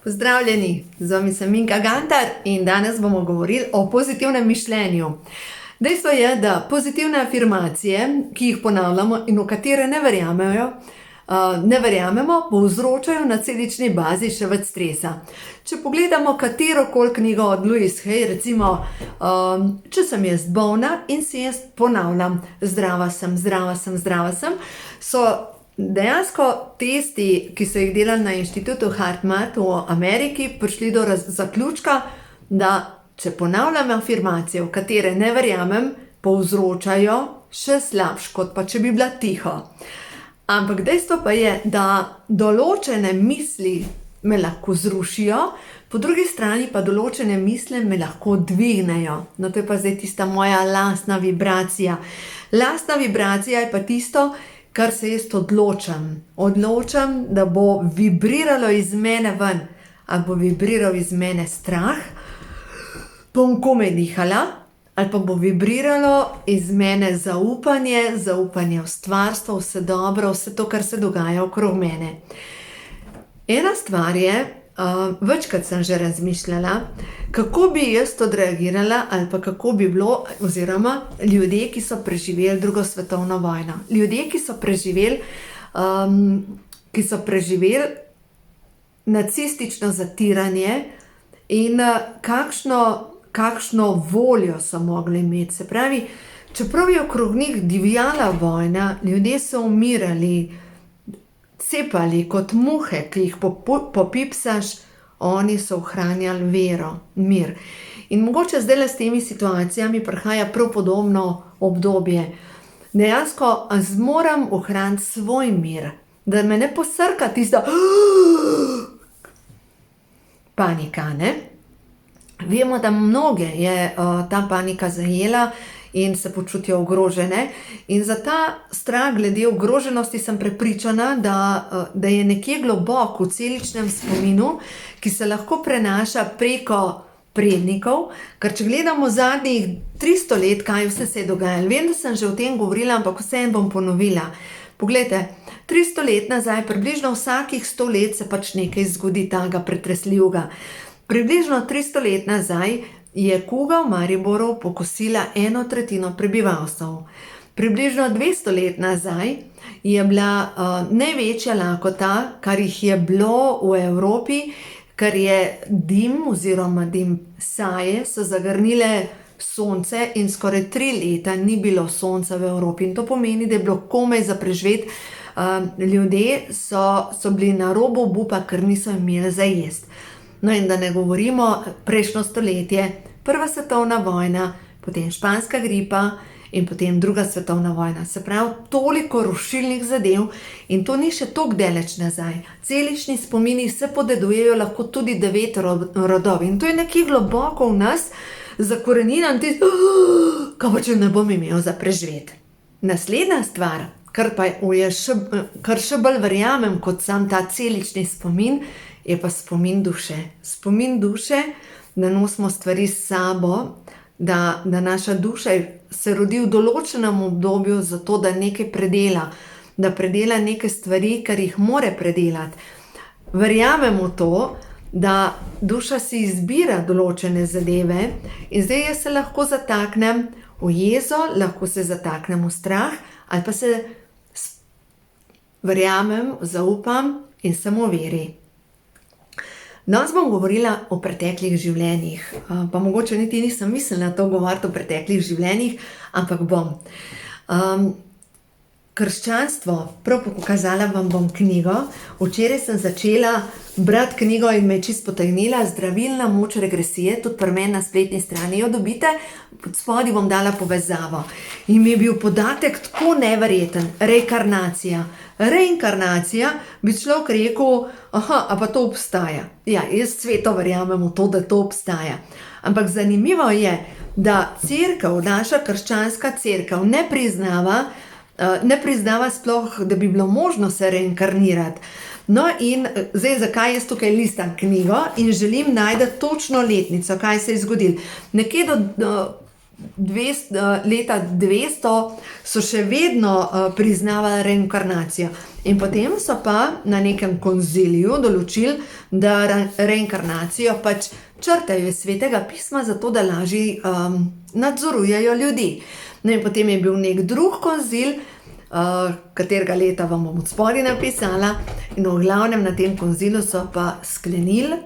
Pozdravljeni, z vami sem Minka Gantar in danes bomo govorili o pozitivnem mišljenju. Dejstvo je, da pozitivne afirmacije, ki jih ponavljamo in v katere ne verjamemo, povzročajo na celični bazi še več stresa. Če pogledamo katerokoli knjigo od Louise Hay, recimo, če sem jaz bolna in si jaz ponavljam, zdrava sem, zdrava sem, zdrava sem, so dejansko testi, ki so jih delali na inštitutu HeartMath v Ameriki, prišli do zaključka, da če ponavljam afirmacije, v katere ne verjamem, povzročajo še slabše, kot pa če bi bila tiho. Ampak dejstvo pa je, da določene misli me lahko zrušijo, po drugi strani pa določene misli me lahko dvignejo. No, to je pa zdaj tista moja lastna vibracija. Lastna vibracija je pa tisto, kar se jaz odločam. Odločam, da bo vibriralo iz mene ven. Ali bo vibriral iz mene strah, bom komaj dihala, ali pa bo vibriralo iz mene zaupanje, zaupanje v stvarstvo, vse dobro, vse to, kar se dogaja okrog mene. Ena stvar je, večkrat sem že razmišljala, kako bi jaz odreagirala ali pa kako bi bilo, oziroma ljudje, ki so preživeli drugo svetovno vojno. Ljudje, ki so preživeli nacistično zatiranje in kakšno voljo so mogli imeti. Se pravi, čeprav je okrog njih divjala vojna, ljudje so umirali, cepali kot muhe, ki jih popipsaš, oni so ohranjali vero, mir. In mogoče zdaj s temi situacijami prihaja prav podobno obdobje. Dejansko moram ohraniti svoj mir, da me ne posrka tista panika, ne? Vemo, da mnoge je ta panika zajela in se počutijo ogrožene. In za ta strah glede ogroženosti sem prepričana, da je nekje globoko v celičnem spominu, ki se lahko prenaša preko prednikov. Ker če gledamo zadnjih 300 let, kaj vse se je dogajalo. Vem, da sem že o tem govorila, ampak vseeno bom ponovila. Poglejte, 300 let nazaj, približno vsakih 100 let se pač nekaj zgodi takega pretresljivega. Približno 300 let nazaj je kuga v Mariboru pokosila 1/3 prebivalcev. Približno 200 let nazaj je bila največja lakota, kar jih je bilo v Evropi, ker je dim oziroma dim saje so zagrnile sonce in skoraj 3 leta ni bilo sonca v Evropi. In to pomeni, da je bilo komaj za preživeti. Ljudje so bili na robu obupa, ker niso imeli za jesti. No in da ne govorimo prejšnjo stoletje, prva svetovna vojna, potem španska gripa in potem druga svetovna vojna. Se pravi, toliko rušilnih zadev in to ni še toliko daleč nazaj. Celični spomini se podedujejo lahko tudi 9 rodov in to je nekje globoko v nas zakorenjeno in tisto, kaj pa če ne bom imel za preživeti. Naslednja stvar, kar še bolj verjamem kot sam ta celični spomin, je pa spomin duše. Spomin duše, da nosimo stvari s sabo, da naša duša se rodi v določenem obdobju zato, da nekaj predela, da predela neke stvari, kar jih more predelati. Verjamemo to, da duša si izbira določene zadeve in zdaj jaz se lahko zataknem v jezo, lahko se zataknem v strah ali pa se verjamem, zaupam in samo veri. Danes bom govorila o preteklih življenjih, pa mogoče niti nisem mislila to govoriti o preteklih življenjih, ampak bom. Krščanstvo, prav pokazala vam bom knjigo. Včeraj sem začela brati knjigo in me je čisto potegnila, Zdravilna moč regresije, tudi pri meni na spletni strani jo dobite, pod spodaj bom dala povezavo. In mi je bil podatek tako neverjeten, reinkarnacija, bi človek rekel, a pa to obstaja. Ja, jaz sveto verjamem v to, da to obstaja. Ampak zanimivo je, da cerkev, naša krščanska cerkev ne priznava sploh, da bi bilo možno se reinkarnirati. No in zdaj, zakaj jaz tukaj listam knjigo in želim najti točno letnico, kaj se je zgodilo. Nekje do leta 200 so še vedno priznavali reinkarnacijo. In potem so pa na nekem konziliju določili, da reinkarnacijo pač črtajo iz Svetega pisma, zato da lažje nadzorujejo ljudi. No in potem je bil nek drug konzil, katerega leta vam bom odspodaj napisala, in v glavnem na tem konzilu so pa sklenili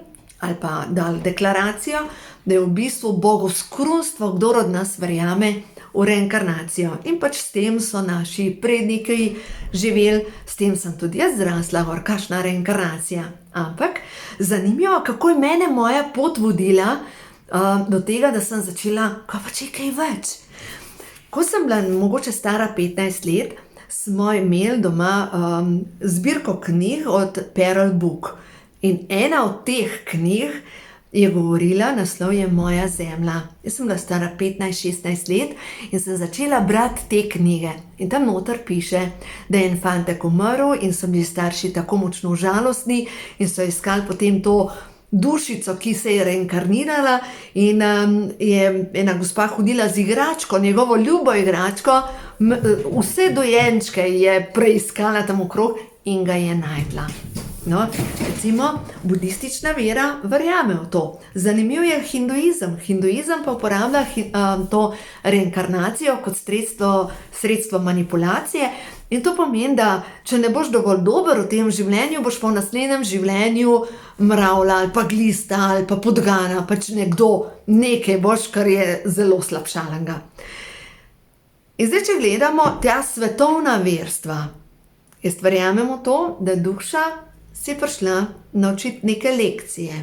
ali pa dali deklaracijo, da je v bistvu bogoskrunstvo, kdor od nas verjame v reinkarnacijo. In pač s tem so naši predniki živeli, s tem sem tudi jaz zrasla, kakšna reinkarnacija. Ampak zanimivo, kako je mene moja pot vodila do tega, da sem začela, kaj več. Ko sem bila mogoče stara 15 let, smo imeli doma zbirko knjig od Pearl Book. In ena od teh knjig je govorila, naslov je Moja zemlja. Jaz sem bila stara 15-16 let in sem začela brati te knjige. In tam noter piše, da je en fantek umrl in so bili starši tako močno žalostni in so iskali potem to dušico, ki se je reinkarnirala, in je ena gospa hodila z igračko, njegovo ljubo igračko, vse dojenčke je preiskala tam okrog in ga je našla. No, recimo, budistična vera verjame v to. Zanimiv je hinduizem. Hinduizem pa uporablja to reinkarnacijo kot sredstvo manipulacije, in to pomeni, da če ne boš dovolj dober v tem življenju, boš pa v naslednjem življenju mravlja ali pa glista ali pa podgana, pač nekaj boš, kar je zelo slabšalnega. In zdaj, če gledamo ta svetovna verstva, jaz verjamem v to, da duša si prišla naučiti neke lekcije,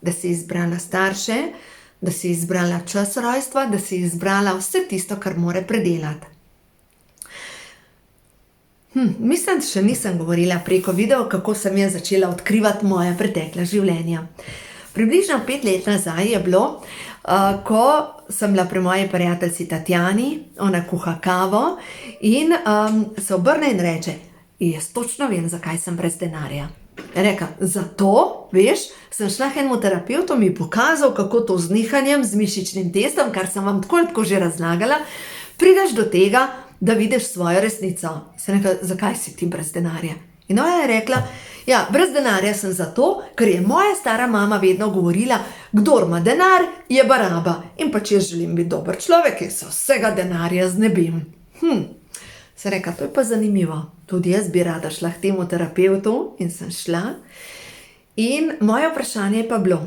da si izbrala starše, da si izbrala čas rojstva, da si izbrala vse tisto, kar mora predelati. Mislim, da še nisem govorila preko videov, kako sem jaz začela odkrivati moje pretekla življenja. Približno 5 let nazaj je bilo, ko sem bila pri moji prijateljici Tatjani, ona kuha kavo in se obrne in reče: jaz točno vem, zakaj sem brez denarja. Reka, zato, veš, sem šla k enemu terapevtu, mi je pokazal, kako to z nihanjem, z mišičnim testom, kar sem vam tako že razlagala, prideš do tega, da vidiš svojo resnico. Sem rekla, zakaj si ti brez denarja? In ona je rekla, ja, brez denarja sem zato, ker je moja stara mama vedno govorila, kdor ima denar, je baraba. In pač jaz želim biti dober človek, jaz se vsega denarja znebim. Sem rekla, to je pa zanimivo. Tudi jaz bi rada šla k temu terapevtu in sem šla. In moje vprašanje je pa bilo,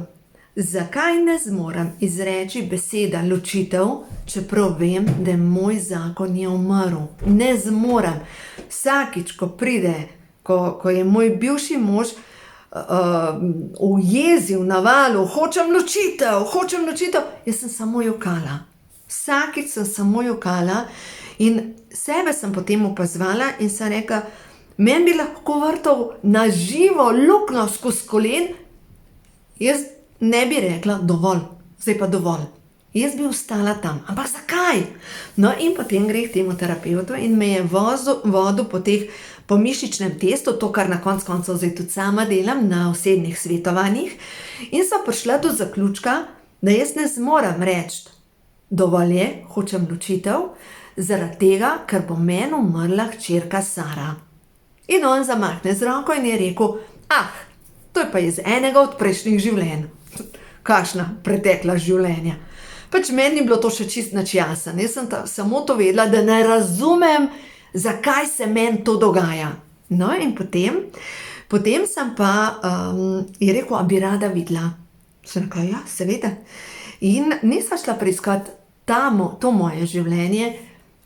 zakaj ne zmorem izreči beseda ločitev, čeprav vem, da moj zakon je umrl. Ne zmorem. Vsakič, ko pride, ko je moj bivši mož ujezil na valu, hočem ločitev, jaz sem samo jokala. Vsakič sem samo jokala in sebe sem potem opazovala in sem rekla, meni bi lahko vrtal na živo luknjo skozi kolen, jaz ne bi rekla dovolj, zdaj pa dovolj. Jaz bi ostala tam, ampak zakaj? No in potem gre k temu terapevtu in me je vodil po mišičnem testu, to kar na koncu koncev zdaj tudi sama delam na osebnih svetovanjih, in so prišla do zaključka, da jaz ne zmorem reči, dovolj je, hočem ločitev, zaradi tega, ker bo meni umrla hčerka Sara. In on zamahne z roko in je rekel, to je pa iz enega od prejšnjih življenj. Kakšna pretekla življenja. Pač meni je bilo to še čist nič jasno. Jaz sem samo to vedela, da ne razumem, zakaj se meni to dogaja. No in potem sem pa, je rekel, a bi rada videla. Sem rekla, ja, seveda. In nisem šla preiskat to moje življenje,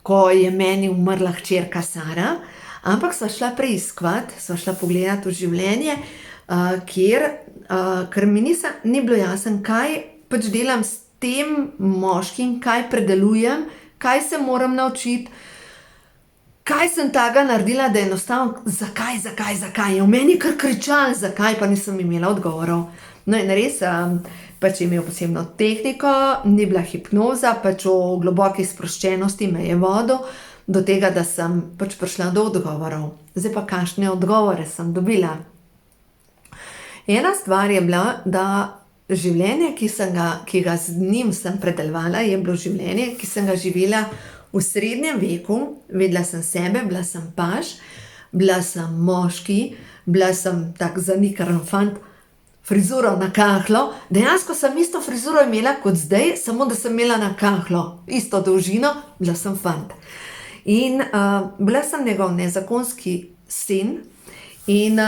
ko je meni umrla hčerka Sara, ampak sva šla preiskat, sva šla pogledat v življenje, ker mi ni bilo jasno, kaj pač delam s tem moškim, kaj predelujem, kaj se moram naučiti, kaj sem taga naredila, da enostavno, zakaj, je v meni kar kričal, zakaj, pa nisem imela odgovorov. No in res, pač je imel posebno tehniko, ni bila hipnoza, pač v globoki sproščenosti me je vodil do tega, da sem pač prišla do odgovorov. Zdaj pa kakšne odgovore sem dobila. Ena stvar je bila, da življenje, ki ga z njim sem predelovala, je bilo življenje, ki sem ga živela v srednjem veku, vedela sem sebe, bila sem paž, bila sem moški, bila sem tak zanikaran fant, frizuro na kahlo. Dejansko sem isto frizuro imela kot zdaj, samo da sem imela na kahlo. Isto dolžino, bila sem fant. In bila sem njegov nezakonski sin in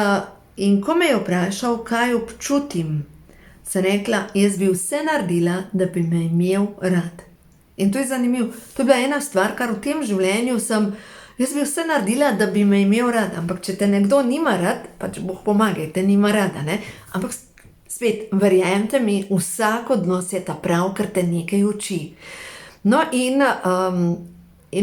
ko me je vprašal, kaj občutim, sem rekla, jaz bi vse naredila, da bi me imel rad. In to je zanimivo. To je bila ena stvar, kar v tem življenju jaz bi vse naredila, da bi me imel rad. Ampak če te nekdo nima rad, pač Bog pomagaj, te nima rada, ne? Ampak spet, verjemite mi, vsak odnos je ta prav, ker te nekaj uči. No in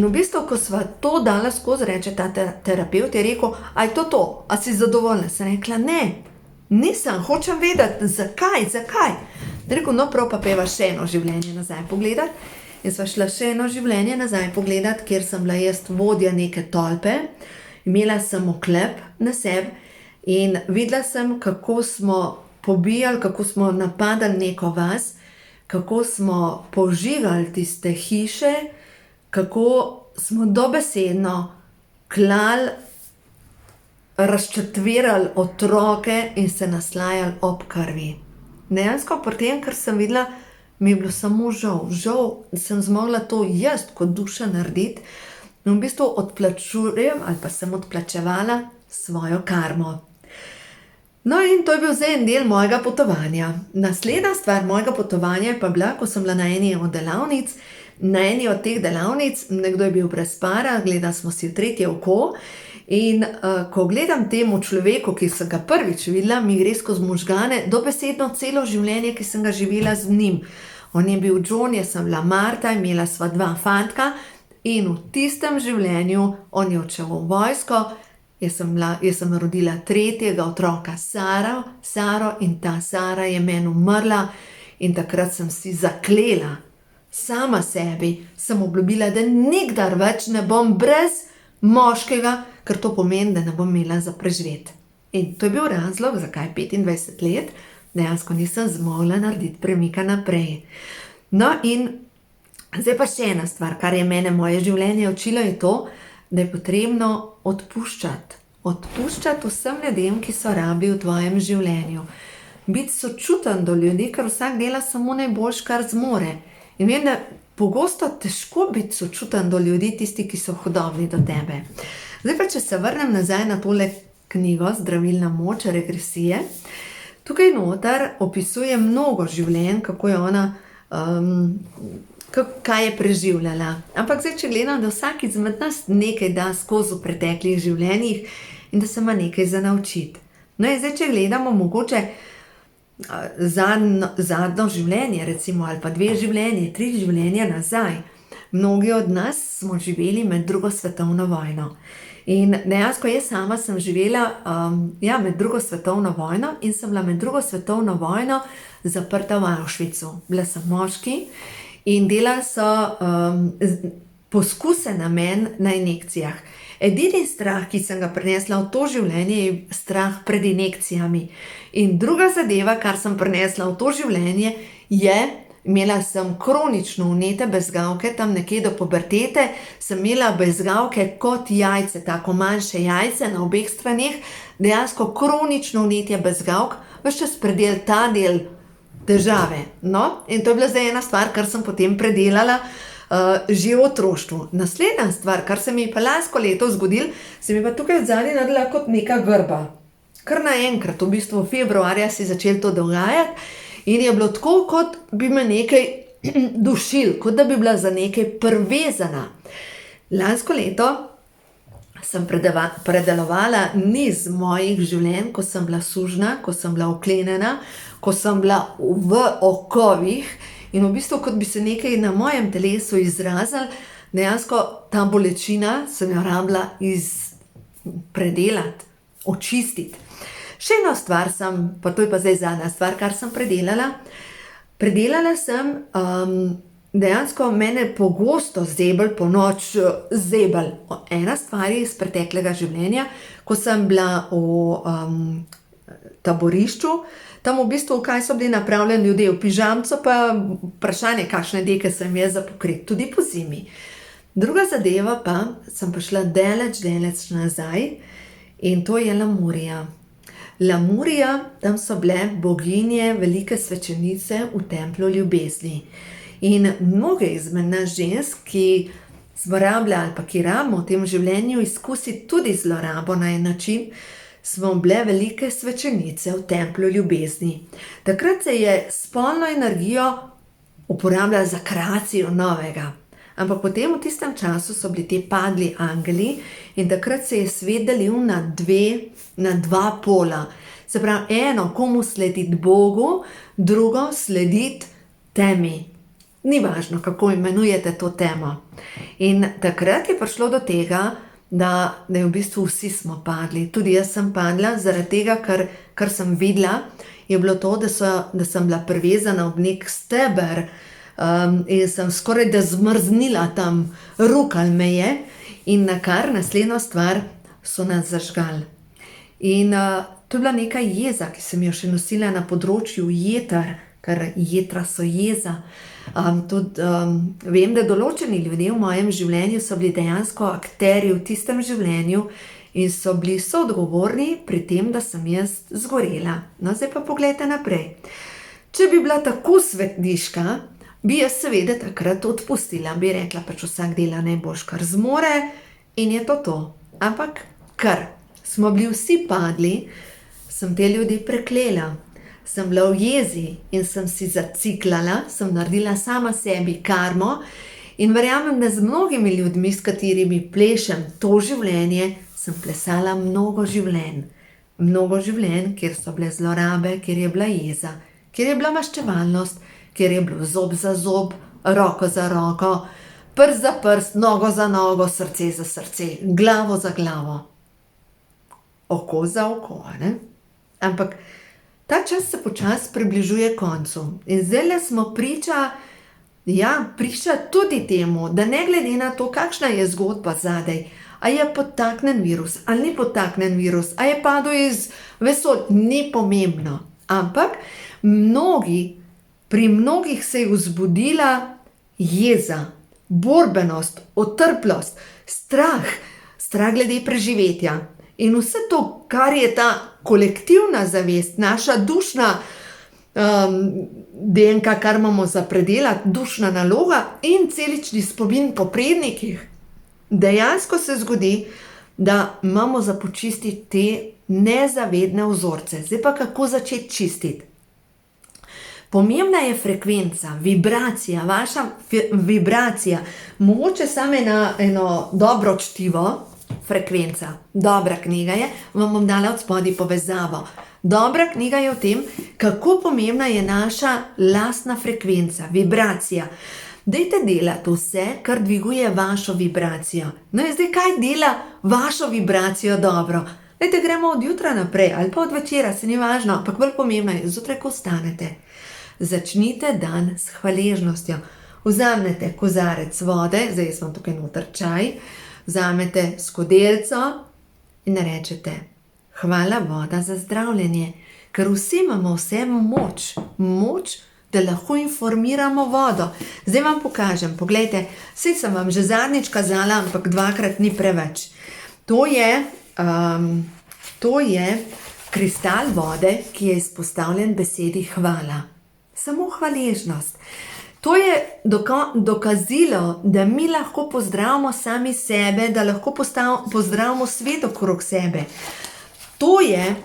v bistvu, ko sva to dala skozi, reče ta terapevt, je rekel, a je to, a si zadovoljna? Sem rekla, ne, nisem, hočem vedeti, zakaj. Rekel, no prav pa peva še eno življenje nazaj pogledati. In sva šla še eno življenje nazaj pogledati, kjer sem bila jaz vodja neke tolpe. Imela sem oklep na sebi in videla sem, kako smo pobijali, kako smo napadali neko vas, kako smo požigali tiste hiše, kako smo dobesedno klali, razčetverali otroke in se naslajali ob krvi. Dejansko pri tem, ker sem videla, mi je bilo samo žal, sem zmogla to jaz kot duša narediti in v bistvu odplačujem ali pa sem odplačevala svojo karmo. No in to je bil zdaj en del mojega potovanja. Naslednja stvar mojega potovanja je pa bila, ko sem bila na eni od delavnic. Na eni od teh delavnic, nekdo je bil brez para, gledali smo si v tretje oko in ko gledam temu človeku, ki sem ga prvič videla, mi gre skozi možgane dobesedno celo življenje, ki sem ga živela z njim. On je bil John, jaz sem bila Marta, imela sva 2 fantka in v tistem življenju on je odšel v vojsko, jaz sem rodila 3. otroka Saro in ta Sara je meni umrla in takrat sem si zaklela, sama sebi sem obljubila, da nikdar več ne bom brez moškega, ker to pomeni, da ne bom imela za preživeti. In to je bil razlog, zakaj 25 let dejansko nisem zmogla narediti premika naprej. No in zdaj pa še ena stvar, kar je mene moje življenje učilo, je to, da je potrebno odpuščati. Odpuščati vsem ljudem, ki so rabi v tvojem življenju. Biti sočuten do ljudi, ker vsak dela samo najboljš, kar zmore. In vem, da pogosto težko biti sočuten do ljudi, tisti, ki so hudobni do tebe. Zdaj pa, če se vrnem nazaj na tole knjigo Zdravilna moč regresije, tukaj noter opisuje mnogo življenj, kako je ona, kaj je preživljala. Ampak zdaj, če gledam, da vsak izmed nas nekaj da skozi v preteklih življenjih in da se ima nekaj za naučiti. No in zdaj, če gledamo mogoče zadnjo življenje, recimo, ali pa 2 življenje, 3 življenja nazaj. Mnogi od nas smo živeli med 2. svetovno vojno. In dejansko jaz sama sem živela med 2. svetovno vojno in sem bila med 2. svetovno vojno zaprta v Auschwitzu. Bila sem moški in delali so poskuse na meni na injekcijah. Edini strah, ki sem ga prinesla v to življenje, je strah pred injekcijami. In druga zadeva, kar sem prinesla v to življenje, je, imela sem kronično vnete bezgavke, tam nekje do pubertete, sem imela bezgavke kot jajce, tako manjše jajce na obeh straneh, dejansko kronično vnetje bezgavk, ves čas predel ta del težave. No, in to je bila zdaj ena stvar, kar sem potem predelala, že v otroštvu. Naslednja stvar, kar se mi je pa lansko leto zgodilo, se mi je pa tukaj odzadaj naredila kot neka grba. Kar naenkrat, v bistvu februarja se je začelo to dogajati in je bilo tako, kot bi me nekaj dušil, kot da bi bila za nekaj privezana. Lansko leto sem predelovala niz mojih življenj, ko sem bila sužna, ko sem bila uklenjena, ko sem bila v okovih. In v bistvu, kot bi se nekaj na mojem telesu izrazili, dejansko ta bolečina sem jo rabila predelati, očistiti. Še eno stvar pa to je pa zdaj zadnja stvar, kar sem predelala. Predelala sem dejansko mene pogosto zebelj, ponoč zebelj. Ena stvar je iz preteklega življenja, ko sem bila v taborišču, tam v bistvu, kaj so bili napravljeni ljudje v pižamcu, pa vprašanje, kakšne deke sem jaz za pokriti, tudi po zimi. Druga zadeva pa, sem prišla daleč nazaj in to je Lamurija. Lamurija, tam so bile boginje, velike svečenice v templju ljubezni. In mnoge izmed nas žensk, ki zlorablja ali pa ki rabimo v tem življenju izkusiti tudi zlorabo na en način, smo bile velike svečenice v templju ljubezni. Takrat se je spolno energijo uporabljala za kreacijo novega. Ampak potem v tistem času so bili ti padli angeli in takrat se je svet delil na dva pola. Se pravi, eno, komu slediti Bogu, drugo, slediti temi. Ni važno, kako imenujete to temo. In takrat je prišlo do tega, da je v bistvu vsi smo padli. Tudi jaz sem padla, zaradi tega, kar sem videla, je bilo to, da sem bila privezana ob nek steber, in sem skoraj da zmrznila tam, rukal me je in nakar naslednjo stvar so nas zažgali. In to je bila neka jeza, ki sem jo še nosila na področju jeter, ker jetra so jeza. Vem, da določeni ljudje v mojem življenju so bili dejansko akterji v tistem življenju in so bili soodgovorni pri tem, da sem jaz zgorela. No, zdaj pa poglejte naprej. Če bi bila tako svetniška, bi jaz seveda takrat odpustila, bi rekla, pač vsak dela najboljš, kar zmore in je to. Ampak, ker smo bili vsi padli, sem te ljudi preklela. Sem bila v jezi in sem si zaciklala, sem naredila sama sebi karmo in verjamem, da z mnogimi ljudmi, s katerimi plešem to življenje, sem plesala mnogo življenj. Mnogo življenj, kjer so bile zlorabe, kjer je bila jeza, kjer je bila maščevalnost, kjer je bilo zob za zob, roko za roko, prst za prst, nogo za nogo, srce za srce, glavo za glavo. Oko za oko, ne? Ampak ta čas se počasi približuje koncu in zdaj smo priča tudi temu, da ne glede na to, kakšna je zgodba zadaj, a je podtaknen virus, ali ni podtaknen virus, a je padel iz vesolja, ni pomembno. Ampak pri mnogih se je vzbudila jeza, borbenost, otrplost, strah glede preživetja. In vse to, kar je ta kolektivna zavest, naša dušna DNK, kar imamo za predelati, dušna naloga in celični spomin po prednikih, dejansko se zgodi, da imamo za počistiti te nezavedne vzorce. Zdaj pa kako začeti čistiti? Pomembna je frekvenca, vibracija, vaša vibracija. Mogoče samo eno dobro čtivo, frekvenca. Dobra knjiga je, vam bom dala od spodaj povezavo. Dobra knjiga je o tem, kako pomembna je naša lastna frekvenca, vibracija. Dajte delati vse, kar dviguje vašo vibracijo. No in zdaj, kaj dela vašo vibracijo dobro? Dajte, gremo od jutra naprej ali pa od večera, se ni važno, ampak bolj pomembno je, zjutraj, ko vstanete. Začnite dan s hvaležnostjo. Vzamete kozarec vode, zdaj sem tukaj noter čaj, vzamete skodelico in rečete: hvala voda za zdravljenje, ker vsi imamo vse moč, da lahko informiramo vodo. Zdaj vam pokažem, poglejte, saj sem vam že zadnjič kazala, ampak dvakrat ni preveč. To je kristal vode, ki je izpostavljen besedi hvala. Samo hvaležnost. To je dokazilo, da mi lahko pozdravimo sami sebe, da lahko pozdravimo svet okrog sebe. To je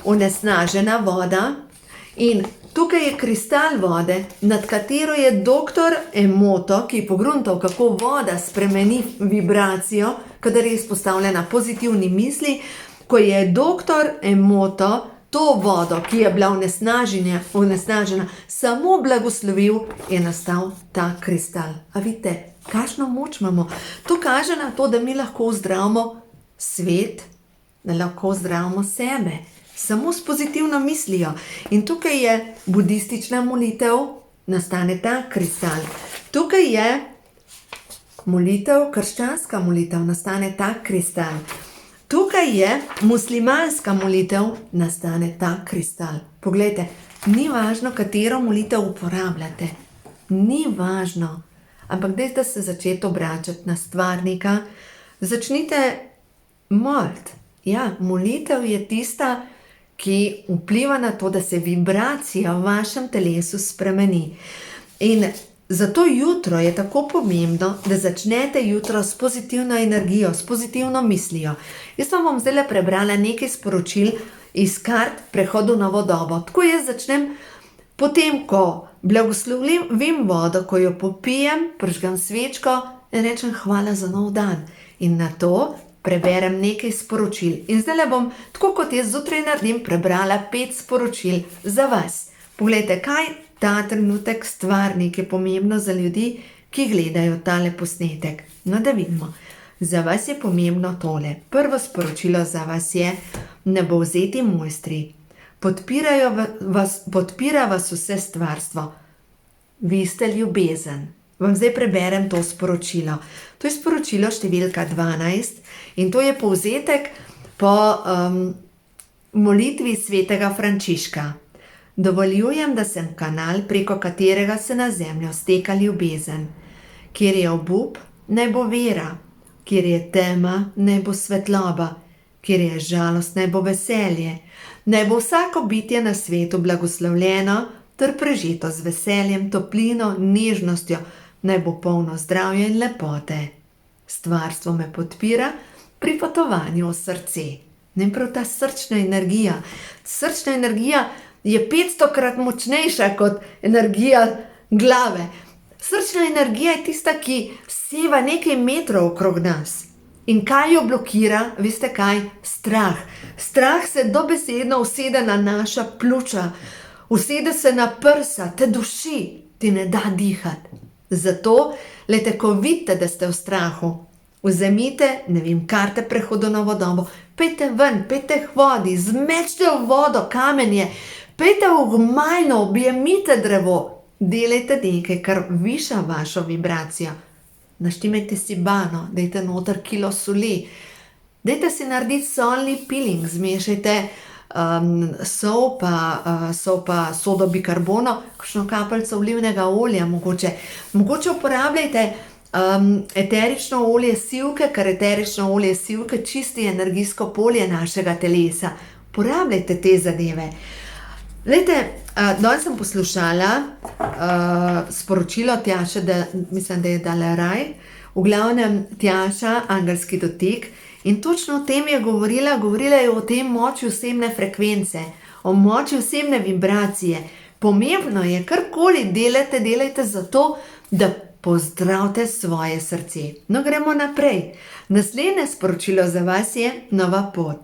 onesnažena voda in tukaj je kristal vode, nad katero je doktor Emoto, ki je pogruntal, kako voda spremeni vibracijo, kadar je izpostavljena pozitivni misli. Ko je doktor Emoto to vodo, ki je bila onesnažena, samo blagoslovil, je nastal ta kristal. A vidite, kakšno moč imamo? To kaže na to, da mi lahko ozdravimo svet, da lahko ozdravimo sebe. Samo s pozitivno mislijo. In tukaj je budistična molitev, nastane ta kristal. Tukaj je molitev, krščanska molitev, nastane ta kristal. Tukaj je muslimanska molitev, nastane ta kristal. Poglejte, ni važno, katero molitev uporabljate. Ni važno. Ampak dajte se začeti obračati na stvarnika. Začnite moliti. Ja, molitev je tista, ki vpliva na to, da se vibracija v vašem telesu spremeni. In zato jutro je tako pomembno, da začnete jutro s pozitivno energijo, s pozitivno mislijo. Jaz vam bom zdaj prebrala nekaj sporočil iz kart prehodu na novo dobo. Tako jaz začnem, potem ko blagoslovim vodo, ko jo popijem, prižgam svečko in rečem hvala za nov dan. In na to preberem nekaj sporočil. In zdaj bom, tako kot jaz zjutraj naredim, prebrala 5 sporočil za vas. Poglejte, kaj ta trenutek stvar nekaj pomembno za ljudi, ki gledajo tale posnetek. No, da vidimo. Za vas je pomembno tole. Prvo sporočilo za vas je: nebovzeti mojstri. Podpira vas vse stvarstvo. Vi ste ljubezen. Vam zdaj preberem to sporočilo. To je sporočilo številka 12 in to je povzetek po molitvi svetega Frančiška. Dovoljujem, da sem kanal, preko katerega se na zemljo steka ljubezen. Kjer je obup, naj bo vera. Kjer je tema, naj bo svetloba. Kjer je žalost, naj bo veselje. Naj bo vsako bitje na svetu blagoslovljeno ter prežeto z veseljem, toplino, nežnostjo. Naj bo polno zdravja in lepote. Stvarstvo me podpira pri potovanju v srce. Ne prav ta srčna energija. Srčna energija je 500-krat močnejša kot energija glave. Srčna energija je tista, ki seva nekaj metrov okrog nas. In kaj jo blokira? Veste kaj? Strah. Strah se dobesedno usede na naša pljuča, usede se na prsa, te duši, ti ne da dihati. Zato, ko vidite, da ste v strahu, vzemite, karte prehodu na novo dobo, pejte ven, pejte k vodi, zmečite v vodo kamenje, pejte v gmajno, objemite drevo, delajte nekaj, kar viša vašo vibracijo. Naštimajte si bano, dajte noter kilo soli, dajte si narediti solni peeling, zmešajte sol pa sodo bikarbono, kakšno kapljico olivnega olja mogoče. Mogoče uporabljajte eterično olje sivke, ker eterično olje sivke čisti energijsko polje našega telesa. Uporabljajte te zadeve. Glejte, danes sem poslušala sporočilo Tjaše, mislim, da je dala raj, v glavnem Tjaša, angelski dotik, in točno o tem je govorila je o tem moči osebne frekvence, o moči osebne vibracije. Pomembno je, karkoli delajte zato, da pozdravite svoje srce. No, gremo naprej. Naslednje sporočilo za vas je nova pot.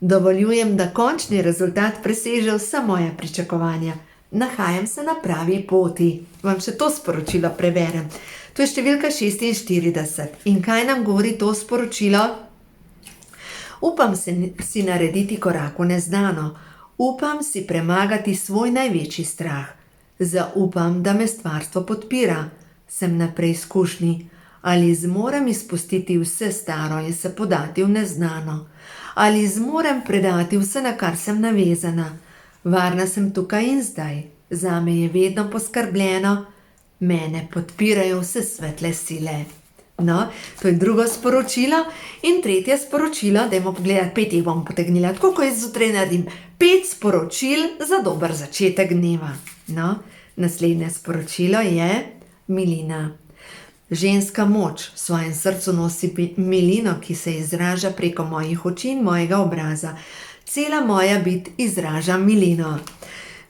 Dovoljujem, da končni rezultat preseže vsa moja pričakovanja. Nahajam se na pravi poti. Vam še to sporočilo preberem. To je številka 46. In kaj nam govori to sporočilo? Upam si narediti korak v neznano. Upam si premagati svoj največji strah. Zaupam, da me stvarstvo podpira. Sem na preizkušnji. Ali zmorem izpustiti vse staro in se podati v neznano? Ali zmorem predati vse, na kar sem navezana? Varna sem tukaj in zdaj. Zame je vedno poskrbljeno. Mene podpirajo vse svetle sile. No, to je drugo sporočilo. In tretje sporočilo, dajmo pogledati, 5 jih bom potegnila, tako kot jaz zjutraj naredim. 5 sporočil za dober začetek dneva. No, naslednje sporočilo je milina. Ženska moč v svojem srcu nosi milino, ki se izraža preko mojih oči in mojega obraza. Cela moja bit izraža milino.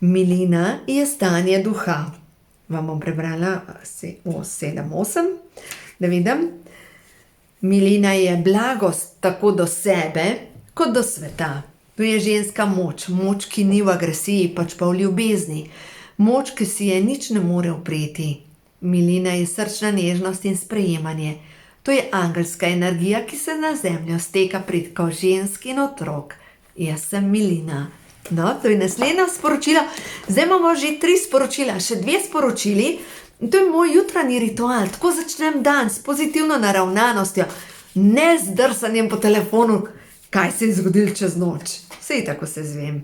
Milina je stanje duha. Vam bom prebrala 7-8, da vidim. Milina je blagost tako do sebe, kot do sveta. To je ženska moč, moč, ki ni v agresiji, pač pa v ljubezni. Moč, ki si je nič ne more upreti. Milina je srčna nežnost in sprejemanje. To je angelska energija, ki se na zemljo steka preko žensk in otrok. Jaz sem milina. No, to je naslednje sporočilo. Zdaj imamo že 3 sporočila, še 2 sporočili. In to je moj jutranji ritual. Tako začnem dan s pozitivno naravnanostjo, ne z drsanjem po telefonu, kaj se je zgodilo čez noč. Sej tako se zvem.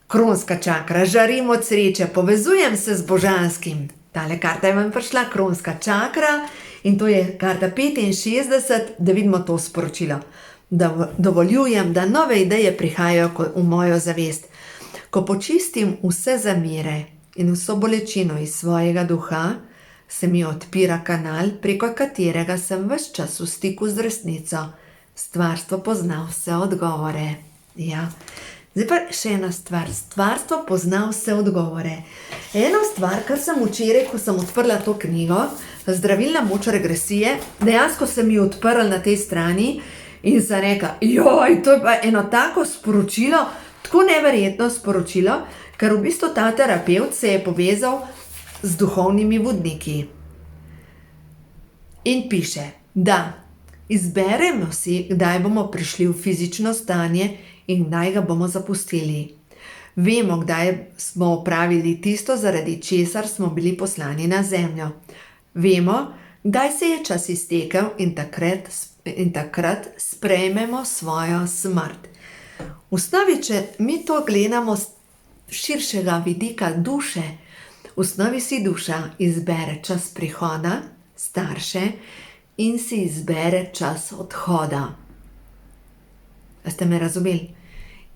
Kronska čakra, žarim od sreče, povezujem se z božanskim. Tale karta je vam prišla, kronska čakra, in to je karta 65, da vidimo to sporočilo. dovoljujem, da nove ideje prihajajo v mojo zavest. Ko počistim vse zamere in vso bolečino iz svojega duha, se mi odpira kanal, preko katerega sem ves čas v stiku z resnico. Stvarstvo pozna vse odgovore. Ja. Zdaj pa še ena stvar. Stvarstvo pozna vse odgovore. Ena stvar, kar sem včeraj, ko sem odprla to knjigo, Zdravilna moč regresije, dejansko se mi je odprl na tej strani in sem rekla, joj, to je pa eno tako sporočilo, tako neverjetno sporočilo, ker v bistvu ta terapevt se je povezal z duhovnimi vodniki. In piše, da izberemo si, kdaj bomo prišli v fizično stanje in kdaj ga bomo zapustili. Vemo, kdaj smo opravili tisto, zaradi česar smo bili poslani na zemljo. Vemo, kdaj se je čas iztekel in takrat sprejmemo svojo smrt. V osnovi, če mi to gledamo z širšega vidika duše, v osnovi si duša izbere čas prihoda, starše, in si izbere čas odhoda. A ste me razumeli?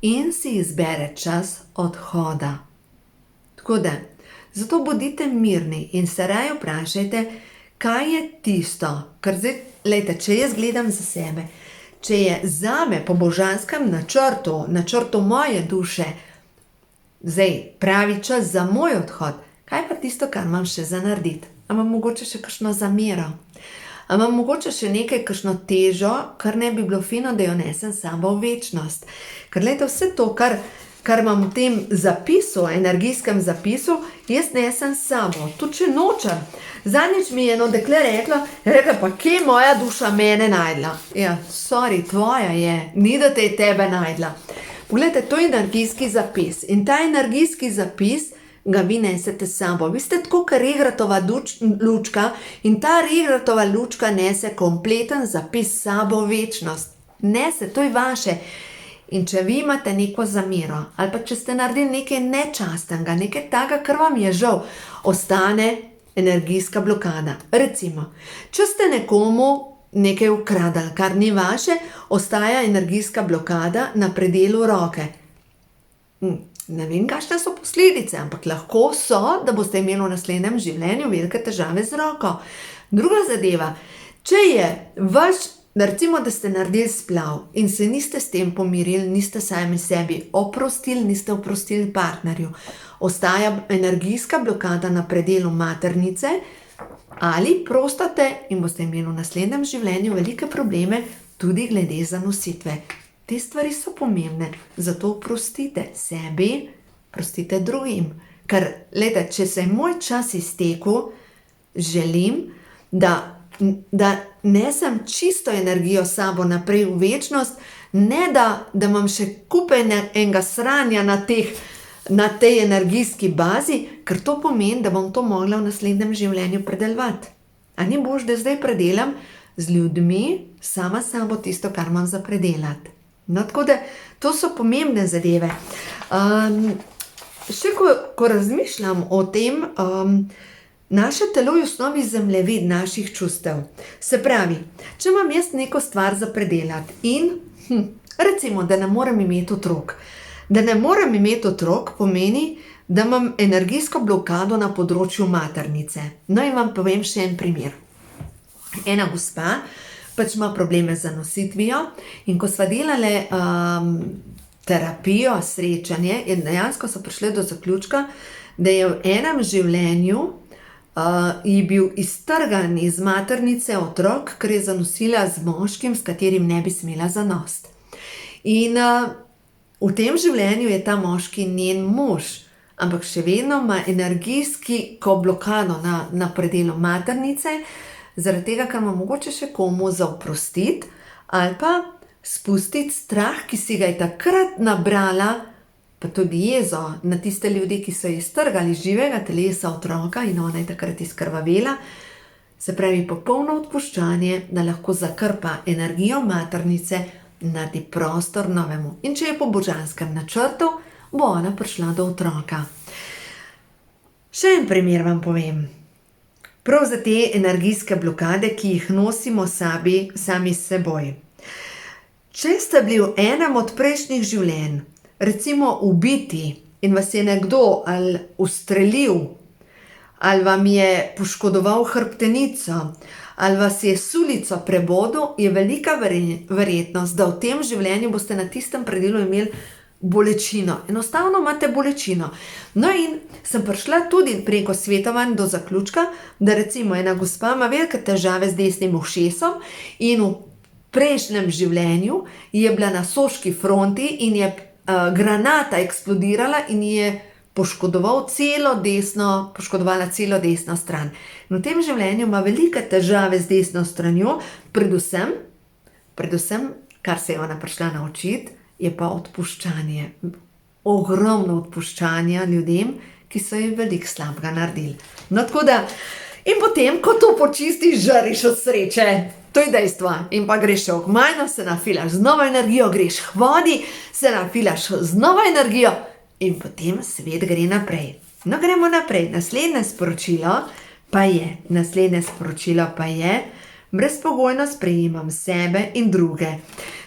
In si izbere čas odhoda. Tako da, zato bodite mirni in se raje vprašajte, kaj je tisto, kar zdaj, lejte, če jaz gledam za sebe, če je zame po božanskem načrtu moje duše, zdaj pravi čas za moj odhod, kaj pa tisto, kar imam še za narediti? A imam mogoče še kakšno zamero? A imam mogoče še nekaj, kakšno težo, kar ne bi bilo fino, da jo nesem s sabo v večnost? Ker lejte, vse to, kar imam v tem zapisu, energijskem zapisu, jaz nesem s sabo, tudi če nočem. Zadnjič mi je eno dekle rekla, pa kje je moja duša mene najdla? Ja, sorry, tvoja je, ni da te je tebe najdla. Poglejte, to je energijski zapis in ta energijski zapis ga vi nesete s sabo. Vi ste tako kot regratova lučka in ta regratova lučka nese kompleten zapis s sabo v večnost. Nese, to je vaše. In če vi imate neko zamero, ali pa če ste naredili nekaj nečastnega, nekaj takega, kar vam je žal, ostane energijska blokada. Recimo, če ste nekomu nekaj ukradali, kar ni vaše, ostaja energijska blokada na predelu roke. Ne vem, kakšne so posledice, ampak lahko so, da boste imeli v naslednjem življenju velike težave z roko. Druga zadeva, če je recimo, da ste naredili splav in se niste s tem pomirili, niste sami sebi oprostili, niste oprostili partnerju, ostaja energijska blokada na predelu maternice, ali prostate in boste imeli v naslednjem življenju velike probleme tudi glede zanositve. Te stvari so pomembne, zato oprostite sebi, prostite drugim. Ker, lejte, če se je moj čas iztekel, želim, da nesem čisto energijo s sabo naprej v večnost, ne da imam še kup enega sranja na tej energijski bazi, ker to pomeni, da bom to mogla v naslednjem življenju predelovati. A ni bož, da zdaj predelam z ljudmi, sama s sabo tisto, kar imam za predelati. No, tako da, to so pomembne zadeve. Še ko razmišljam o tem, naše telo je v osnovi zemljevid naših čustev. Se pravi, če imam jaz neko stvar za predelati in, recimo, da ne morem imeti otrok. Da ne morem imeti otrok pomeni, da imam energijsko blokado na področju maternice. No, in vam povem še en primer. Ena gospa pač ima probleme z zanositvijo in ko sva delali terapijo, srečanje, in dejansko so prišli do zaključka, da je v enem življenju ji bil iztrgan iz maternice otrok, ker je zanosila z moškim, s katerim ne bi smela zanost. In v tem življenju je ta moški njen mož, ampak še vedno ima energijsko blokado na predelu maternice, zaradi tega, ker ima mogoče še komu za oprostiti ali pa spustiti strah, ki si ga je takrat nabrala, pa tudi jezo na tiste ljudi, ki so ji strgali živega telesa otroka in ona je takrat izkrvavela. Se pravi, popolno odpuščanje, da lahko zakrpa energijo maternice, naredi prostor novemu. In če je po božanskem načrtu, bo ona prišla do otroka. Še en primer vam povem. Prav za te energijske blokade, ki jih nosimo sami s seboj. Če ste bili v enem od prejšnjih življenj, recimo ubiti in vas je nekdo ali ustrelil, ali vam je poškodoval hrbtenico, ali vas je sulico prebodel, je velika verjetnost, da v tem življenju boste na tistem predelu imeli bolečino. Enostavno imate bolečino. No in sem prišla tudi preko svetovanj do zaključka, da recimo ena gospa ima velike težave z desnim ušesom in v prejšnjem življenju je bila na soški fronti in je granata eksplodirala in je poškodovala celo desno stran. In v tem življenju ima velike težave z desno stranjo, predvsem, kar se je ona prišla naučiti, je pa odpuščanje. Ogromno odpuščanja ljudem, ki so jim veliko slabega naredili. No, tako da, in potem, ko to počistiš, žariš od sreče. To je dejstvo. In pa greš še v gmajno, se nafilaš z novo energijo, greš k vodi, se nafilaš z novo energijo in potem svet gre naprej. No, gremo naprej. Naslednje sporočilo pa je, brezpogojno sprejemam sebe in druge.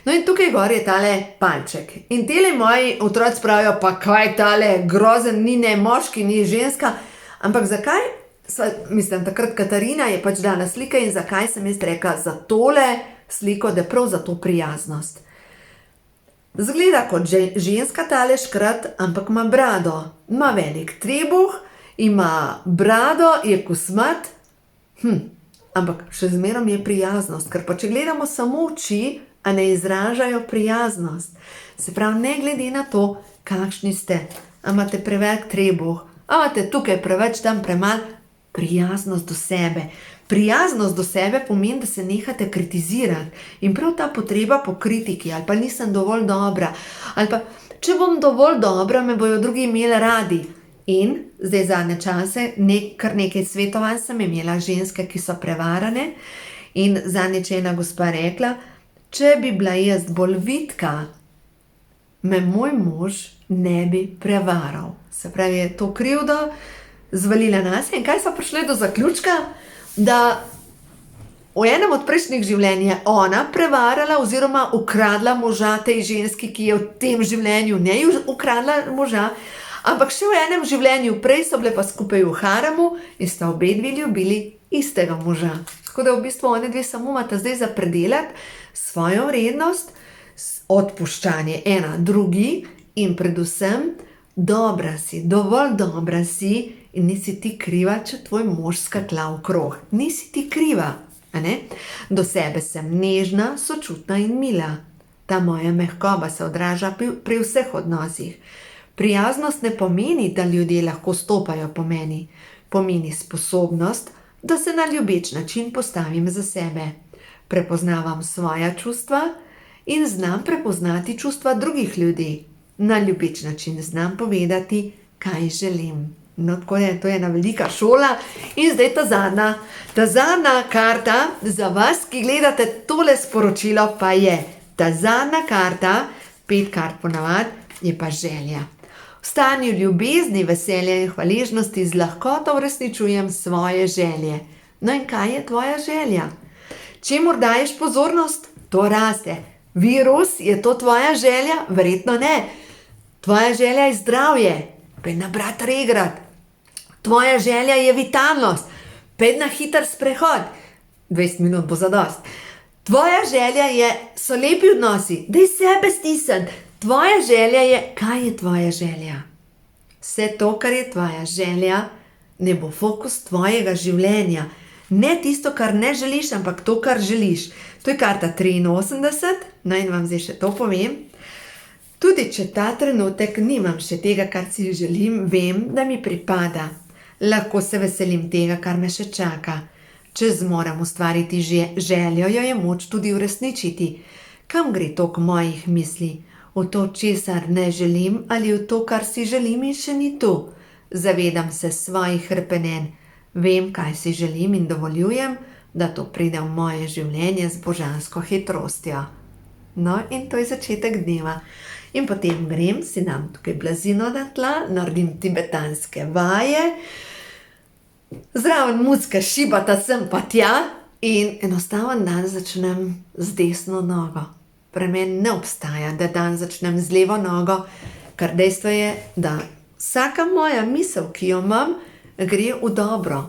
No in tukaj gor je tale palček. In tele moji otroci pravijo, pa kaj tale grozen, ni ne moški, ni ženska. Ampak zakaj? Takrat Katarina je pač dala slike in zakaj sem jaz rekla za tole sliko, da prav za to prijaznost. Zgleda kot ženska tale škrat, ampak ima brado. Ima velik trebuh, ima brado, je kosmat, ampak še zmerom je prijaznost, ker pa če gledamo samo oči, a ne izražajo prijaznost. Se pravi, ne glede na to, kakšni ste, a imate prevelik trebuh, a imate tukaj preveč, tam premalo, prijaznost do sebe. Prijaznost do sebe pomeni, da se nehate kritizirati. In prav ta potreba po kritiki, ali pa nisem dovolj dobra, ali pa če bom dovolj dobra, me bojo drugi imeli radi. In zdaj zadnje čase, kar nekaj svetovanj sem imela ženske, ki so prevarane, in zadnjič je ena gospa rekla, če bi bila jaz bolj vitka, me moj mož ne bi prevaral. Se pravi, je to krivdo zvalila nas in kaj so prišli do zaključka, da v enem od prejšnjih življenj je ona prevarala oziroma ukradla moža tej ženski, ki je v tem življenju ne ukradla moža, ampak še v enem življenju prej so bile pa skupaj v haramu in sta obe dve ljubili istega moža. Tako da v bistvu one dve samo imata zdaj za predelati svojo vrednost, odpuščanje ena drugi in predvsem dobra si, dovolj dobra si in nisi ti kriva, če tvoj mož skakla v krog. Nisi ti kriva, a ne? Do sebe sem nežna, sočutna in mila. Ta moja mehkoba se odraža pri vseh odnosih. Prijaznost ne pomeni, da ljudje lahko stopajo po meni. Pomeni sposobnost, da se na ljubeč način postavim za sebe. Prepoznavam svoja čustva in znam prepoznati čustva drugih ljudi. Na ljubeč način znam povedati, kaj želim. No, tako je, to je ena velika šola. In zdaj ta zadnja karta za vas, ki gledate tole sporočilo, pa je ta zadnja karta, 5 kart ponavad, je pa želja. V stanju ljubezni, veselja in hvaležnosti z lahkoto uresničujem svoje želje. No in kaj je tvoja želja? Čemur daješ pozornost? To raste. Virus, je to tvoja želja? Verjetno ne. Tvoja želja je zdravje. Pej na brat regrat. Tvoja želja je vitalnost. Pej na hiter sprehod. 20 minut bo zadost. Tvoja želja so lepi odnosi. Daj sebe stisniti. Tvoja želja je, kaj je tvoja želja? Vse to, kar je tvoja želja, ne bo fokus tvojega življenja. Ne tisto, kar ne želiš, ampak to, kar želiš. To je karta 83, no in vam zdaj še to povem. Tudi če ta trenutek nimam še tega, kar si želim, vem, da mi pripada. Lahko se veselim tega, kar me še čaka. Če zmorem ustvariti željo, jo je moč tudi uresničiti. Kam gre tok mojih misli? V to, česar ne želim, ali v to, kar si želim in še ni tu? Zavedam se svojih hrepenenj. Vem, kaj si želim in dovoljujem, da to pride v moje življenje z božansko hitrostjo. No, in to je začetek dneva. In potem grem, si dam tukaj blazino na tla, naredim tibetanske vaje, zraven mucka šibata sem pa tja in enostaven dan začnem z desno nogo. pri meni ne obstaja, da dan začnem z levo nogo, ker dejstvo je, da vsaka moja misel, ki jo imam, gre v dobro.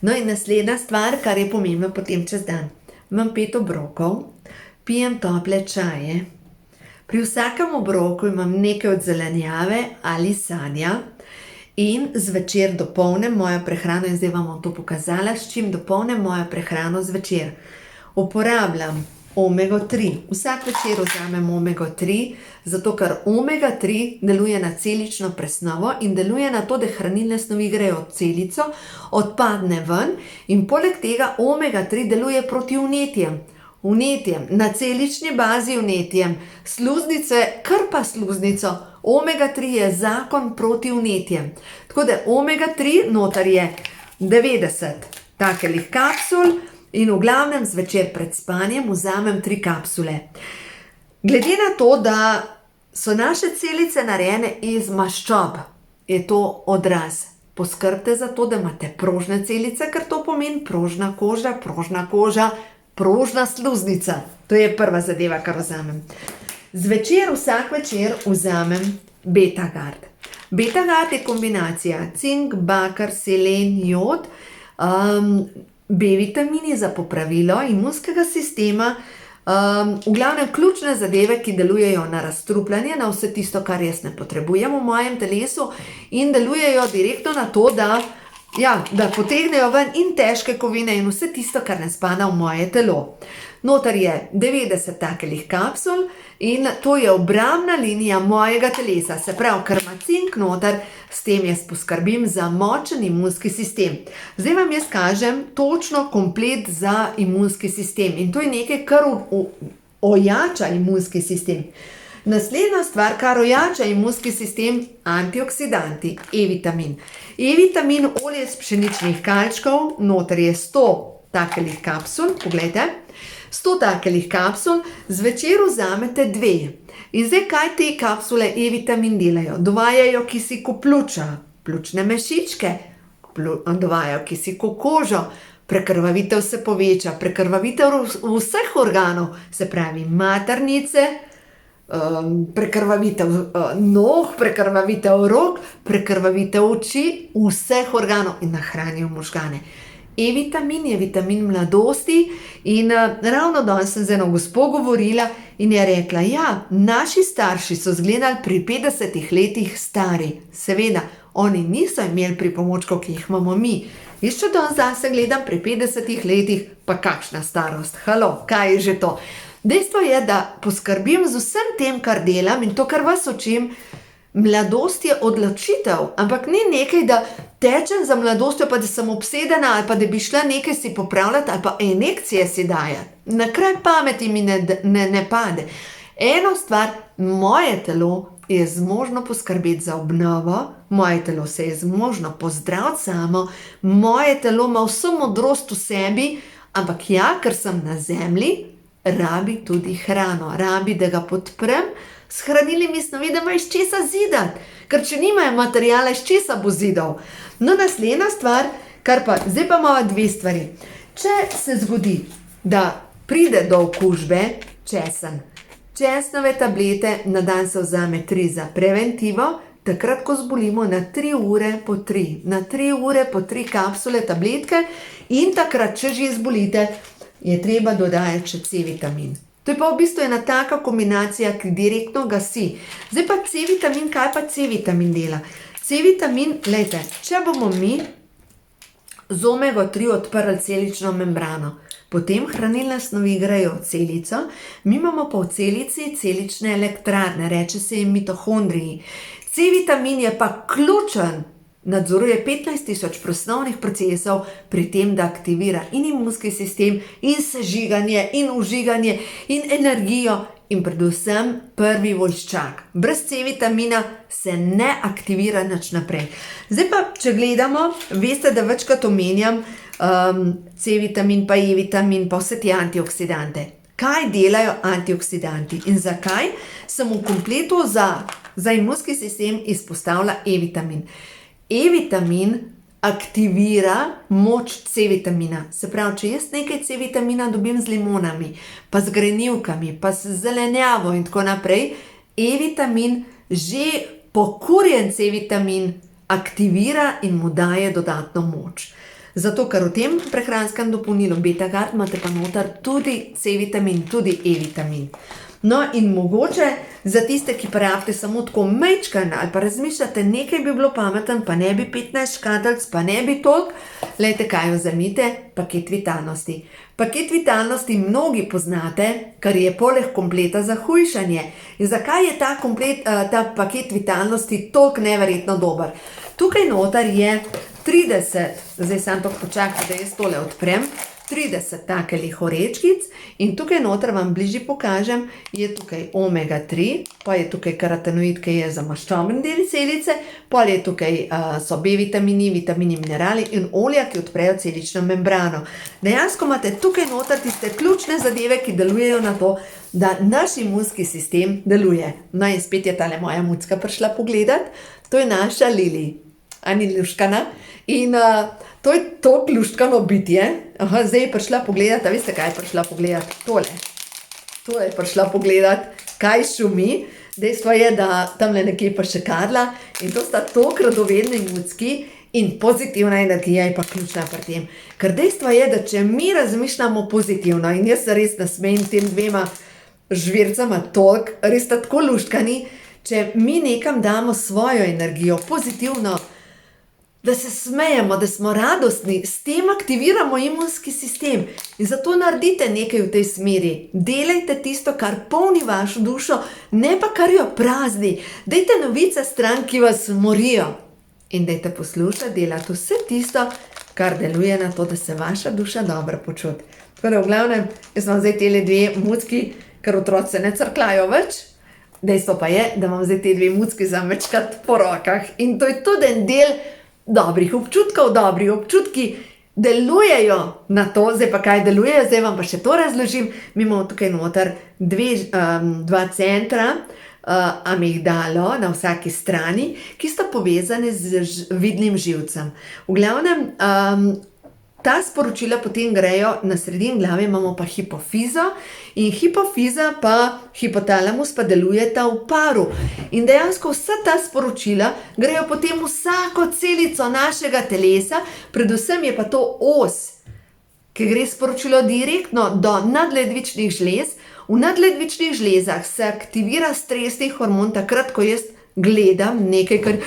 No in naslednja stvar, kar je pomembno potem čez dan. Imam 5 obrokov, pijem tople čaje. Pri vsakem obroku imam nekaj od zelenjave ali sadja in zvečer dopolnim mojo prehrano, in zdaj vam bom to pokazala, s čim dopolnim mojo prehrano zvečer. Uporabljam omega 3. Vsak večer vzamem omega 3, zato ker omega 3 deluje na celično presnovo in deluje na to, da hranilne snovi grejo v celico, odpadne ven, in poleg tega omega 3 deluje proti vnetjem. Vnetjem, na celični bazi vnetjem, sluznice, krpa sluznico. Omega 3 je zakon proti vnetjem. Tako da omega 3 noter je 90 takelih kapsul in v glavnem zvečer pred spanjem vzamem 3 kapsule. Glede na to, da so naše celice narejene iz maščob, je to odraz. Poskrbite za to, da imate prožne celice, ker to pomeni prožna koža, prožna sluznica. To je prva zadeva, kar vzamem. Zvečer, vsak večer vzamem Betagard. Betagard je kombinacija cink, bakar, selen, jod, B-vitamini za popravilo imunskega sistema, v glavnem ključne zadeve, ki delujejo na razstrupljanje, na vse tisto, kar jaz ne potrebujem v mojem telesu, in delujejo direktno na to, da potegnejo ven in težke kovine in vse tisto, kar ne spada v moje telo. Noter je 90 takelih kapsul in to je obrambna linija mojega telesa, se pravi, ker ima cink noter, s tem jaz poskrbim za močen imunski sistem. Zdaj vam jaz kažem točno komplet za imunski sistem in to je nekaj, kar ojača imunski sistem. Naslednja stvar, kar ojača imunski sistem, antioksidanti, E-vitamin. E-vitamin, olje iz pšeničnih kalčkov, noter je 100 takelih kapsul, pogledajte, 100 takelih kapsul, zvečer vzamete 2. In zdaj, kaj te kapsule E-vitamin delajo? Dovajajo kisik v pljuča, pljučne mešičke, dovajajo kisik v kožo, prekrvavitev se poveča, prekrvavitev vseh organov, se pravi maternice, prekrvavitev nog, prekrvavitev rok, prekrvavitev oči, vseh organov in nahranijo možgane. E-vitamin je vitamin mladosti in ravno danes sem z eno gospo govorila in je rekla, naši starši so izgledali pri 50 letih stari. Seveda, oni niso imeli pripomočkov, ki jih imamo mi. Jaz še danes zase gledam pri 50 letih, pa kakšna starost, halo, kaj je že to? Dejstvo je, da poskrbim z vsem tem, kar delam in to, kar vas učim. Mladost je odločitev, ampak ni nekaj, da tečem za mladostjo, pa da sem obsedena ali pa da bi šla nekaj si popravljati ali pa injekcije si dajati. Na kraj pameti mi ne pade. Eno stvar, moje telo je zmožno poskrbeti za obnovo, moje telo se je zmožno pozdraviti samo, moje telo ima vso modrost v sebi, ampak ker sem na zemlji, rabi tudi hrano, rabi, da ga podprem s hranilnimi snovi, da ima iz česa zidati, ker če nimajo materijala, iz česa bo zidal. No, naslednja stvar, zdaj pa imamo 2 stvari. Če se zgodi, da pride do okužbe, česen, česnove tablete, na dan se vzame 3 za preventivo, takrat, ko zbolimo, na 3 ure po 3, na 3 ure po 3 kapsule tabletke in takrat, če že zbolite, je treba dodajati še C-vitamin. To je pa v bistvu ena taka kombinacija, ki direktno gasi. Zdaj pa C-vitamin, kaj pa C-vitamin dela? C-vitamin, gledajte, če bomo mi z omega 3 odprli celično membrano, potem hranilne snovi grejo v celico, mi imamo pa v celici celične elektrarne, reče se jim mitohondriji. C-vitamin je pa ključen, nadzoruje 15.000 presnovnih procesov, pri tem, da aktivira in imunski sistem, in sežiganje, in užiganje, in energijo, in predvsem prvi vojščak. Brez C-vitamina se ne aktivira nič naprej. Zdaj pa, če gledamo, veste, da večkrat omenjam C-vitamin, pa E-vitamin, pa vse te antioksidante. Kaj delajo antioksidanti in zakaj sem v kompletu za imunski sistem izpostavila E-vitamin? E-vitamin aktivira moč C-vitamina. Se pravi, če jaz nekaj C-vitamina dobim z limonami, pa z grenivkami, pa z zelenjavo in tako naprej, E-vitamin že pokurjen C-vitamin aktivira in mu daje dodatno moč. Zato, ker v tem prehranskem dopolnilu Beta-Gard imate pa noter tudi C-vitamin, tudi E-vitamin. No, in mogoče za tiste, ki pa rabite samo tako majčkeno ali pa razmišljate, nekaj bi bilo pameten, pa ne bi 15 škatlic, pa ne bi toliko, glejte, kaj vzemite, paket vitalnosti. Paket vitalnosti mnogi poznate, ker je poleg kompleta za hujšanje. In zakaj je ta paket vitalnosti toliko neverjetno dober? Tukaj noter je 30, zdaj sam to počakajte, da jaz tole odprem, 30 takelih orečkic in tukaj noter vam bližje pokažem, je tukaj omega 3, pa je tukaj karotenoid, ki je za maščobni del celice, pa je tukaj so B vitamini, vitamini, minerali in olja, ki odprejo celično membrano. Dejansko imate tukaj noter tiste ključne zadeve, ki delujejo na to, da naš imunski sistem deluje. No in spet je tale moja mucka prišla pogledat, to je naša Lili, Ani luškana in to je to luštkano bitje. Zdaj je prišla pogledat, a veste, kaj je prišla pogledat? Tole je prišla pogledat, kaj šumi. Dejstvo je, da tamle nekje pa še kadla in to sta toliko radovedni mucki in pozitivna energija je pa ključna pri tem. Ker dejstvo je, da če mi razmišljamo pozitivno in jaz se res nasmejem tem dvema žvircama toliko, res sta tako luštkani, če mi nekam damo svojo energijo, pozitivno, da se smejemo, da smo radostni, s tem aktiviramo imunski sistem. In zato naredite nekaj v tej smeri. Delajte tisto, kar polni vašo dušo, ne pa kar jo prazni. Dajte novice stran, ki vas morijo. In dajte poslušati, delati vse tisto, kar deluje na to, da se vaša duša dobro počuti. Tako da v glavnem, jaz vam zdaj tele dve mucki, ker otroci se ne crkljajo več. Dejstvo pa je, da imam zdaj te dve mucki za mečkat po rokah. In to je tudi en del dobrih občutkov, dobri občutki delujejo na to, zdaj pa kaj delujejo, zdaj vam pa še to razložim. Mi imamo tukaj noter dva centra, amigdalo na vsaki strani, ki sta povezane z vidnim živcem. V glavnem, ta sporočila potem grejo na sredini glave, imamo pa hipofizo in hipofiza pa hipotalamus pa delujeta v paru. In dejansko vsa ta sporočila grejo potem vsako celico našega telesa, predvsem je pa to os, ki gre sporočilo direktno do nadledvičnih žlez. V nadledvičnih žlezah se aktivira stresni hormon takrat, ko jaz gledam nekaj, kar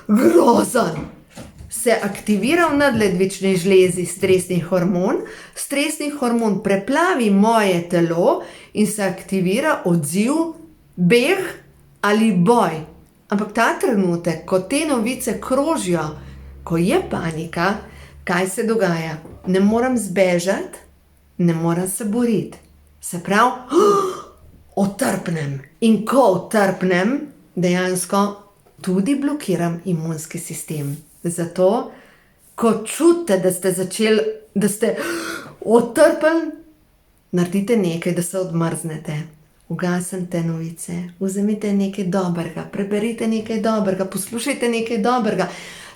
grozen. Se aktivira v nadledvični žlezi stresni hormon preplavi moje telo in se aktivira odziv, beg ali boj. Ampak ta trenutek, ko te novice krožijo, ko je panika, kaj se dogaja? Ne morem zbežati, ne morem se boriti. Se pravi, otrpnem. In ko otrpnem, dejansko tudi blokiram imunski sistem. Zato, ko čutite, da ste začeli, da ste otrpeli, naredite nekaj, da se odmrznete. Ugasnite novice, vzemite nekaj dobrega, preberite nekaj dobrega, poslušajte nekaj dobrega.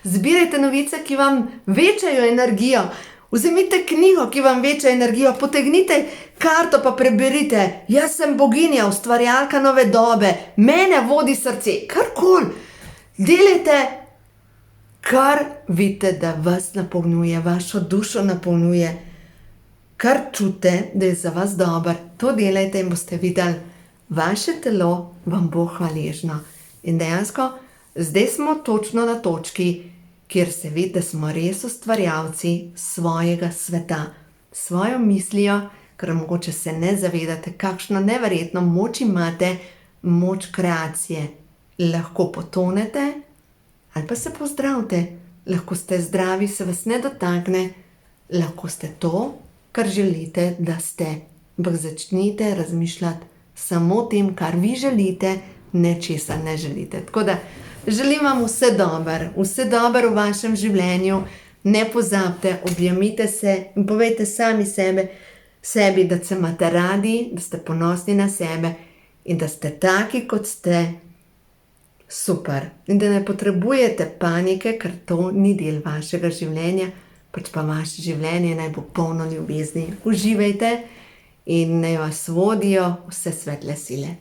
Zbirajte novice, ki vam večajo energijo. Vzemite knjigo, ki vam veča energijo, potegnite karto pa preberite. Jaz sem boginja, ustvarjalka nove dobe, mene vodi srce, karkoli. Delajte, kar vidite, da vas napolnjuje, vašo dušo napolnjuje, kar čutite, da je za vas dobro. To delajte in boste videli, vaše telo vam bo hvaležno. In dejansko, zdaj smo točno na točki, kjer se vidi, da smo res ustvarjalci svojega sveta. Svojo mislijo, ker mogoče se ne zavedate, kakšno neverjetno moč imate, moč kreacije. Lahko potonete, ali pa se pozdravite, lahko ste zdravi, se vas ne dotakne, lahko ste to, kar želite, da ste. Ampak začnite razmišljati samo o tem, kar vi želite, ne česa ne želite. Tako da želim vam vse dobro v vašem življenju, ne pozabite, objemite se in povejte sami sebi, da se imate radi, da ste ponosni na sebe in da ste taki, kot ste, Super. In da ne potrebujete panike, ker to ni del vašega življenja, pač pa vaše življenje naj bo polno ljubezni. Uživajte in naj vas vodijo vse svetle sile.